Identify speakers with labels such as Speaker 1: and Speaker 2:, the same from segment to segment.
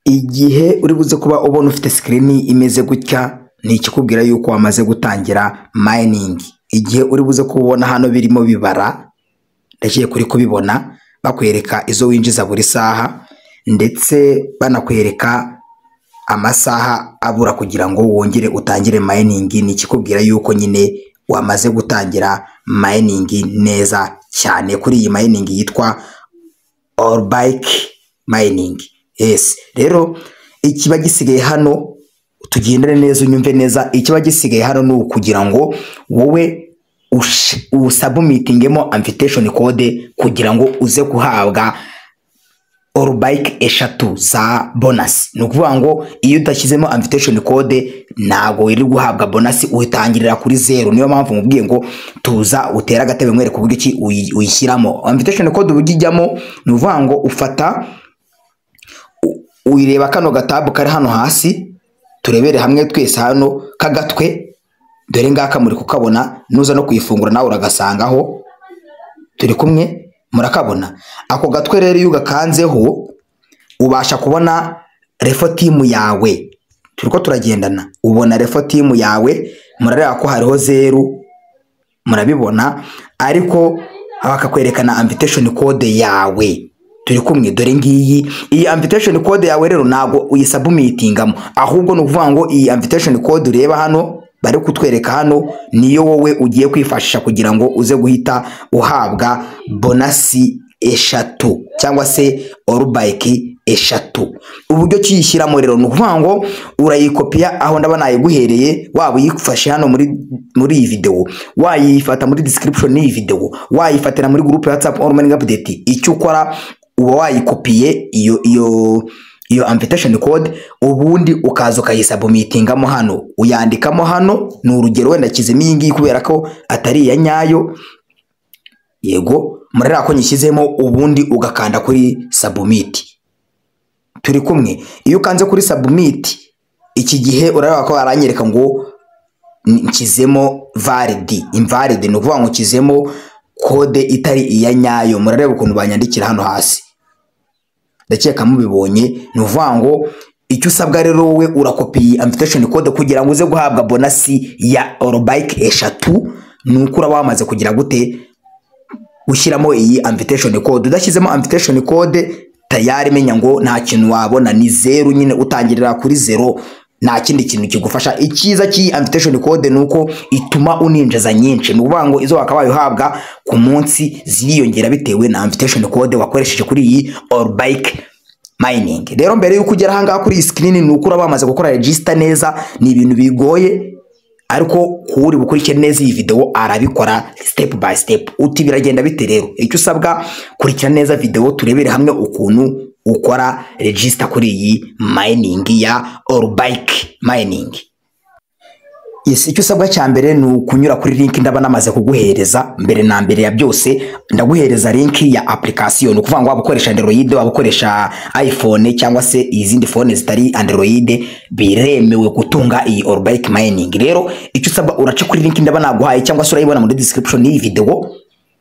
Speaker 1: igihe uri buze kuba ubona ufite screen imeze gutya ni ikikubwira yuko wamaze gutangira mining. Igihe uri buze kubona hano birimo bibara ndagiye kuri kubibona bakwereka izo winjiza buri saha ndetse banakwereka amasaha abura kugira ngo wongere utangire mining. Ni ikikubwira yuko nyine wamaze gutangira mining neza cyane kuri iyi mining yitwa Orbaic mining. Yes, rero ikiba gisigaye hano tugendere neza unyumve neza, ikiba gisigaye hano ni ukugira ngo wowe usubmitingemo invitation code kugira ngo uze kuhabwa Orbaic eshatu za bonus. Ni ukuvuga ngo iyo udashyizemo invitation code ntago uri guhabwa bonus, uhitangirira kuri 0. Niyo mpamvu mubwiye ngo tuza utera agatebe mwere ku buryo ki uyishyiramo invitation code ubugijyamo. Ni ukuvuga ngo ufata uyireba kano gatabu kari hano hasi, turebere hamwe twese hano kagatwe, dore ngaka muri kukabona, nuza no kuyifungura nawe uragasangaho, turi kumwe murakabona. Ako gatwe rero iyo ugakanzeho ubasha kubona refo team yawe, turiko turagendana, ubona refo team yawe, murareba ko hariho 0 murabibona, ariko bakakwerekana invitation code yawe, turi kumwe. Dore ngiyi iyi invitation code yawe rero nago uyisubmitingamo, ahubwo no kuvuga ngo iyi invitation code ureba hano bari kutwereka hano niyo wowe ugiye kwifashisha kugira ngo uze guhita uhabwa bonasi eshatu cyangwa se Orbaic eshatu. Uburyo kiyishyiramo rero ni ukuvuga ngo urayikopiya aho ndaba nayiguhereye, waba uyifashe hano muri iyi video, wayifata muri description y'iyi video, wayifatira muri group ya WhatsApp ALL-MINIG-UPDATE. Icyo ukora uba wayikopiye iyo invitation code, ubundi ukaza ukayisubmitingamo hano, uyandikamo hano. Ni urugero wenda kizemo iyi ngiyi kubera ko atari ya nyayo, yego murera ko nyishyizemo, ubundi ugakanda kuri submit. Turi kumwe. Iyo ukanze kuri submit iki gihe urareba ko aranyereka ngo nkizemo invalid. Ni ukuvuga ngo nkizemo code itari iya nyayo. Murareba ukuntu banyandikira hano hasi, ndakeka mubibonye. Ni ukuvuga ngo icyo usabwa rero wowe urakopiye invitation code kugira ngo uze guhabwa bonasi ya Orbaic eshatu. Ni uko uraba wamaze kugira gute ushyiramo iyi invitation code. Udashyizemo invitation code tayari menya ngo nta kintu wabona, ni 0 nyine, utangirira kuri 0, nta kindi kintu kigufasha. Ikiza ki invitation code nuko ituma uninjiza nyinshi. Ni ukuvuga ngo izo wakabaye uhabwa ku munsi ziriyongera bitewe na invitation code wakoresheje kuri iyi Orbaic mining. Rero mbere yuko ugera hanga kuri screen ni uko urabamaze gukora register neza. Ni ibintu bigoye, ariko kuri bukurike neza iyi video arabikora step by step. Uti biragenda bite rero? Icyo usabwa kurikira neza video turebere hamwe ukuntu ukora register kuri iyi mining ya Orbaic mining. Yes, icyo usabwa cya mbere ni ukunyura kuri link ndaba namaze kuguhereza. Mbere na mbere ya byose ndaguhereza link ya application. Ni ukuvuga ngo waba ukoresha Android, waba ukoresha iPhone cyangwa se izindi phone zitari Android, biremewe gutunga iyi Orbaic mining. Rero icyo usabwa uraca kuri link ndaba naguhaye cyangwa se urayibona muri description y'iyi video.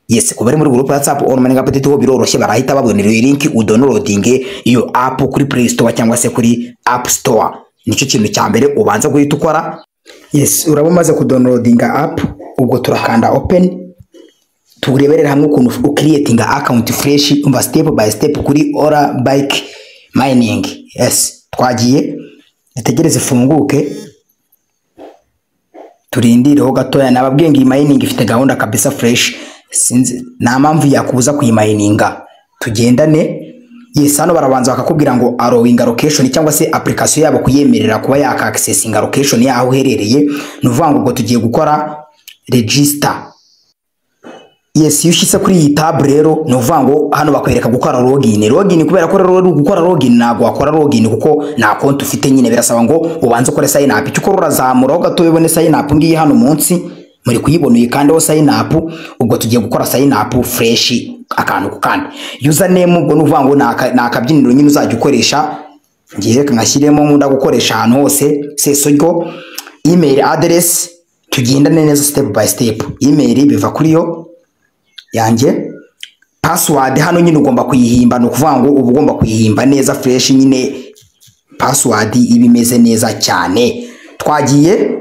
Speaker 1: Yes, kubari muri group ya WhatsApp ALL-MINIG-UPDATE ho biroroshye, barahita babonera iyi link udownloading iyo app kuri Play Store cyangwa se kuri App Store. Nicyo kintu cya mbere ubanza guhita ukora. Yes, uraba umaze kudownloadinga app, ubwo turakanda open, tureberera hamwe ukuntu ucreatinga account fresh, umva step by step kuri Orbaic mining. Yes, twagiye, nitegereze ifunguke, turindireho gatoya. Nababwiye ngo iyi mining ifite gahunda kabisa fresh, sinzi nta mpamvu yakubuza kuyimayininga. Tugendane. Yes, hano barabanza bakakubwira ngo allowing location cyangwa se application yabo kuyemerera kuba yaka accessing location yaho uherereye. Ni uvuga ngo tugiye gukora register. Yes, iyo ushyize kuri iyi tab rero ni uvuga ngo hano bakwereka gukora login kubera ko rero gukora login ntago wakora login kuko nta konti ufite nyine, birasaba ngo ubanze ukore sign up. Icyo ukora urazamuraho gato ubone sign up ngiye hano munsi muri kuyibona kandi ho sign up. Ubwo tugiye gukora sign up fresh akantu ku kandi. Username ubwo nuvuga ngo nakabyiniro nyine uzajya ukoresha, ngiye nkashyiremo nkunda gukoresha ahantu hose sesoryo. Email address tugendane neza step by step. Email biva kuri yo yanjye. Password hano nyine ugomba kuyihimba, no kuvuga ngo uba ugomba kuyihimba neza fresh nyine password ibimeze neza cyane. Twagiye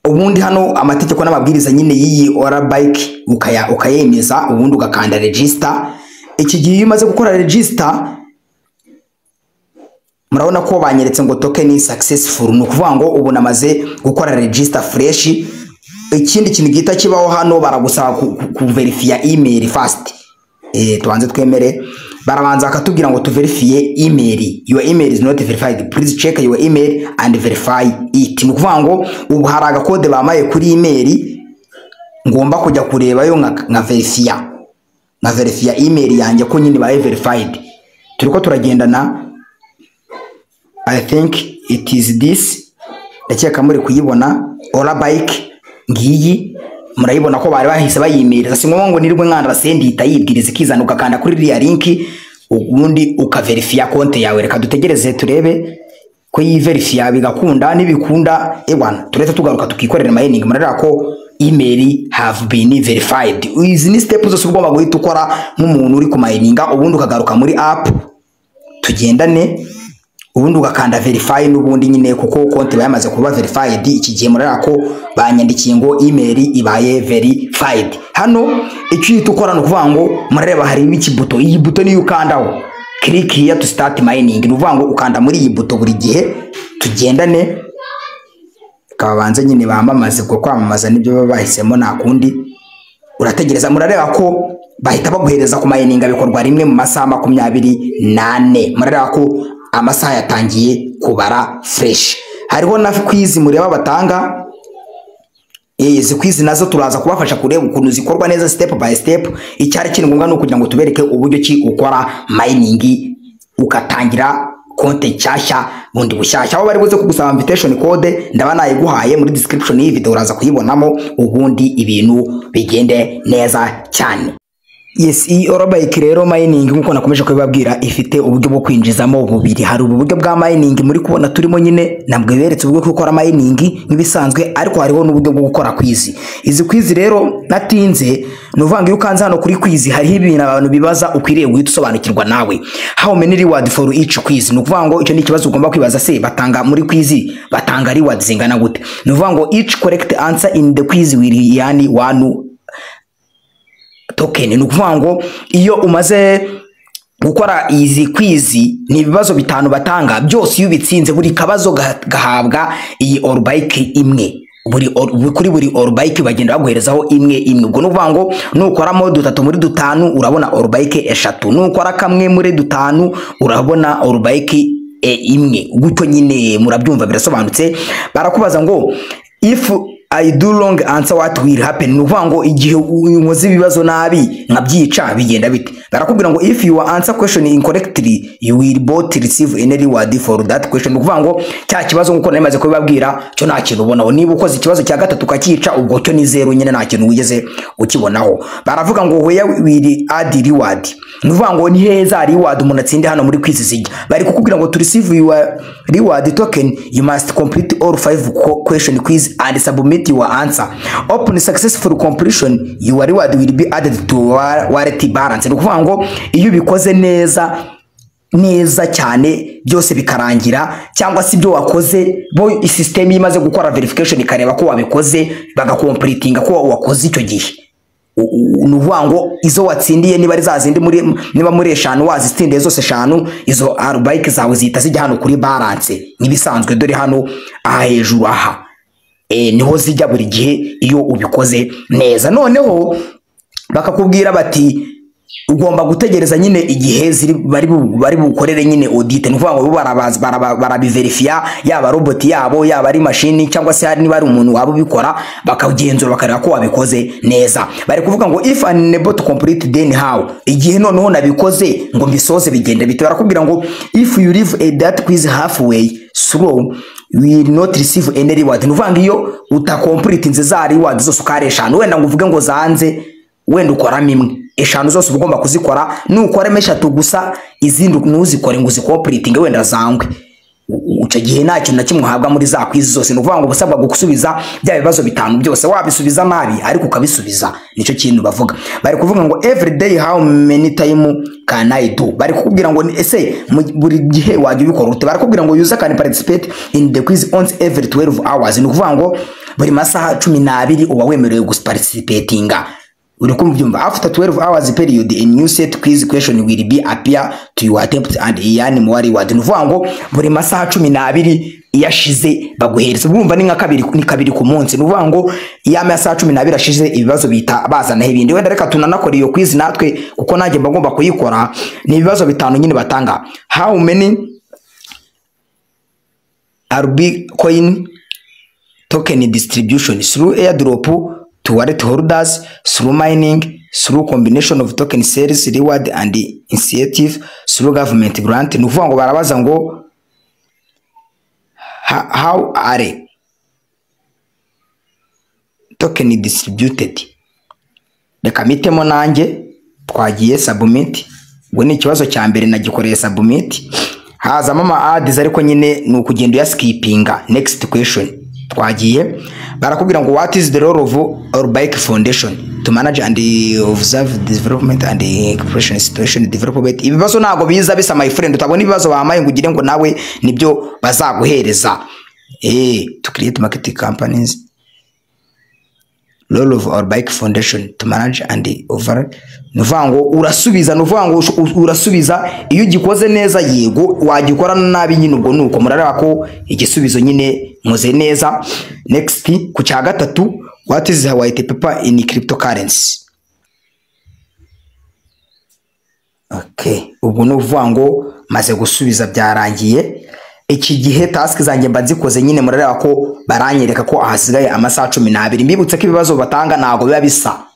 Speaker 1: ubundi hano amategeko n'amabwiriza nyine y'iyi Orbaic ukayemeza, ubundi ugakanda register. Iki gihe iyo umaze gukora register, murabona ko banyeretse ngo token is successful, no kuvuga ngo ubu namaze gukora register fresh. Ikindi kintu gita kibaho hano baragusaba ku verify email first. Tuanze twemere, barabanza akatubwira ngo tu verify email. Your email is not verified, please check your email and verify it. No kuvuga ngo ubu hari agakode bamaye kuri email, ngomba kujya kureba yo nka verify email yanjye ko nyine baye verified. Turiko turagendana, I think it is this. Ndakeka muri kuyibona Orbaic ngiyi, murayibona ko bari bahise bayimereza. Singombwa ngo nirwe nkanda send itayibwiriza ikizana, ukakanda kuri iriya link ubundi ukaverifya konte yawe. Reka dutegereze turebe ko yiverifya, bigakunda nibikunda ewana turetse tugaruka tukikorera mining. Murarira ko email have been verified. Izi ni step zose ugomba guhita ukora nk'umuntu uri ku mininga, ubundi ukagaruka muri app tugendane, ubundi ugakanda verify n'ubundi nyine kuko konti bayamaze kuba verified. Iki gihe murara ko banyandikiye ngo email ibaye verified. Hano icyo tukora no kuvuga ngo murareba hari iki buto, iyi buto ni ukandaho click here to start mining. Nuvuga ngo ukanda muri iyi buto buri gihe tugendane, kabanze nyine bamamaze ko kwamamaza nibyo baba bahisemo, nta kundi urategereza. Murareba ko bahita baguhereza ku mining bikorwa rimwe mu masaha 24. Murareba ko amasaha yatangiye kubara fresh. Hariho na quiz mureba batanga, izi quiz nazo turaza kubafasha kureba ukuntu zikorwa neza step by step. Icyari kiri ngombwa no kugira ngo tubereke uburyo ki ukora mining ukatangira konte nshyashya bundi bushyashya. Aho bari buze kugusaba invitation code ndaba nayiguhaye muri description y'iyi video, uraza kuyibonamo ubundi ibintu bigende neza cyane. Yes, iyi Orbaic rero mining nkuko nakomeje kubibabwira ifite uburyo bwo kwinjizamo bubiri. Hari uburyo bwa mining muri kubona turimo nyine, nabwo beretse uburyo bwo gukora mining nk'ibisanzwe, ariko hariho n'uburyo bwo gukora quiz. Izi quiz rero natinze nuvanga iyo ukanze hano kuri quiz hariho ibintu abantu bibaza ukwiriye guhita usobanukirwa nawe. How many reward for each quiz? Nukuvuga ngo icyo ni ikibazo ugomba kwibaza, se batanga muri quiz batanga reward zingana gute? Nukuvuga ngo each correct answer in the quiz will yani one token. Nukuvuga ngo iyo umaze gukora izi quiz ni ibibazo bitanu batanga, byose iyo bitsinze buri kabazo gahabwa iyi Orbaic imwe. Kuri buri Orbaic bagenda baguherezaho imwe. Ubwo nukuvuga ngo nukoramo 3 muri 5 urabona Orbaic 3, nukora kamwe muri 5 urabona Orbaic imwe. Gutyo nyine murabyumva birasobanutse. Barakubaza ngo if I do wrong answer what will happen? Nukuvuga ngo igihe unkoze ibibazo nabi nkabyica bigenda bite? Barakubwira ngo if you answer question incorrectly you will both receive any reward for that question. Nukuvuga ngo cya kibazo nkuko namaze kubibabwira cyo nta kintu ubonaho. Niba ukoze ikibazo cya gatatu ukakica ubwo cyo ni 0 nyine, nta kintu wigeze ukibonaho. Baravuga ngo where will add reward? Nukuvuga ngo ni heza reward umuntu atsinde hano muri quiz zijya. Bari kukubwira ngo to receive your reward token you must complete all 5 question quiz and submit your answer. Upon successful completion your reward will be added to wallet balance. Nukuvuga ngo iyo bikoze neza cyane byose bikarangira, cyangwa si byo wakoze bo system imaze gukora verification ikareba ko wabikoze bagacompletinga ko wakoze icyo gihe. Nuvuga ngo izo watsindiye niba ari zazindi niba muri 5 wazitsindiye zose 5, izo Orbaic zawe zihita zijya hano kuri balance nibisanzwe. Dore hano aha hejuru aha niho zijya buri gihe iyo ubikoze neza. Noneho bakakubwira bati ugomba gutegereza nyine igihe bari bukorere nyine audit. Nuvuga ngo barabiverifya, yaba robot yabo yaba ari machine cyangwa se hari niba ari umuntu wabo bikora bakagenzura bakareba ko wabikoze neza. Bari kuvuga ngo if unable to complete then how? Igihe noneho nabikoze ngo mbisoze bigenda bite? Barakubwira ngo if you leave that quiz halfway through will not receive any reward. Nuvuga ngo iyo utakomplete inze za reward zose ukaresha, wenda ngo uvuge ngo zanze wenda ukora mimwe 5 zose ugomba kuzikora, nukora 3 gusa izindi nuzikore ngo uzikompleting wenda zangwe uca gihe nta kintu na kimwe uhabwa muri za kwizi zose. No kuvuga ngo busabwa gusubiza bya bibazo bitanu byose, wabisubiza nabi ariko ukabisubiza. Nico kintu bavuga. Bari kuvuga ngo every day how many time can I do. Bari kukubwira ngo ese buri gihe wajya ubikora ute. Bari kukubwira ngo user can participate in the quiz once every 12 hours. No kuvuga ngo buri masaha 12 uba wemerewe guparticipatinga. Uri kumbyumva. After 12 hours period a new set quiz question will be appear to your attempt and yani muwari wadi. Nuvuga ngo buri masaha 12 iyashize baguhereza. Bumva ni nka kabiri ku munsi. Nuvuga ngo iya masaha 12 ashize ibibazo bita bazana ibindi. Wenda reka tunanakora iyo quiz natwe kuko nanjye mbagomba kuyikora. Ni ibibazo bitanu nyine batanga. How many RB coin token distribution through airdrop to wallet holders, through mining, through combination of token sales, reward and incentive, through government grant. Nuvuga ngo barabaza ngo how are token distributed. Reka mitemo nanjye twagiye submit. Ngo ni ikibazo cya mbere nagikoreye submit. Haza mama ads ariko nyine nukugenda ya skippinga. Next question twagiye barakubwira ngo what is the role of Orbaic Foundation to manage and observe development and cooperation situation development. Ibibazo nago biza bisa my friend, utabona ibibazo bamaye ngugire ngo nawe nibyo bazaguhereza. To create marketing companies, role of Orbaic Foundation to manage and over. Nuvuga ngo urasubiza iyo gikoze neza yego, wagikora nabi nyine ubwo nuko murareba ko igisubizo nyine muze neza. Next ku cya gatatu, what is the white paper in cryptocurrency. Okay, ubwo nuvuga ngo maze gusubiza byarangiye. Iki gihe task zanjye mbazikoze nyine murareba ko baranyereka ko ahasigaye amasaha 12. Mbibutse ko ibibazo batanga nago biba bisa.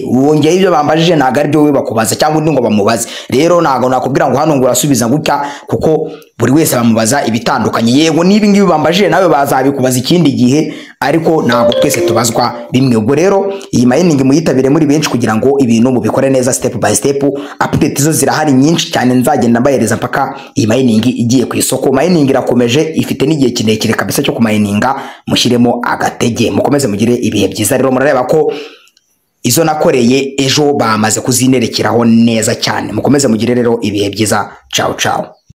Speaker 1: Wongeye ibyo bambajije naga ari byo we bakubaza cyangwa undi ngo bamubaze. Rero nago nakubwira ngo hano ngo urasubiza gutya kuko buri wese bamubaza ibitandukanye. Yego nibi ngibi bambajije nawe bazabikubaza ikindi gihe, ariko nago twese tubazwa bimwe. Ubwo rero iyi mining muyitabire muri benshi kugira ngo ibintu mubikore neza step by step. Update zo zirahari nyinshi cyane, nzagenda mbahereza paka iyi mining igiye ku isoko. Mining irakomeje, ifite n'igihe kirekire kabisa cyo kumininga. Mushyiremo agatege, mukomeze mugire ibihe byiza. Rero murareba ko izo nakoreye ejo bamaze kuzinerekeraho neza cyane. Mukomeze mugire rero ibihe byiza. Ciao ciao.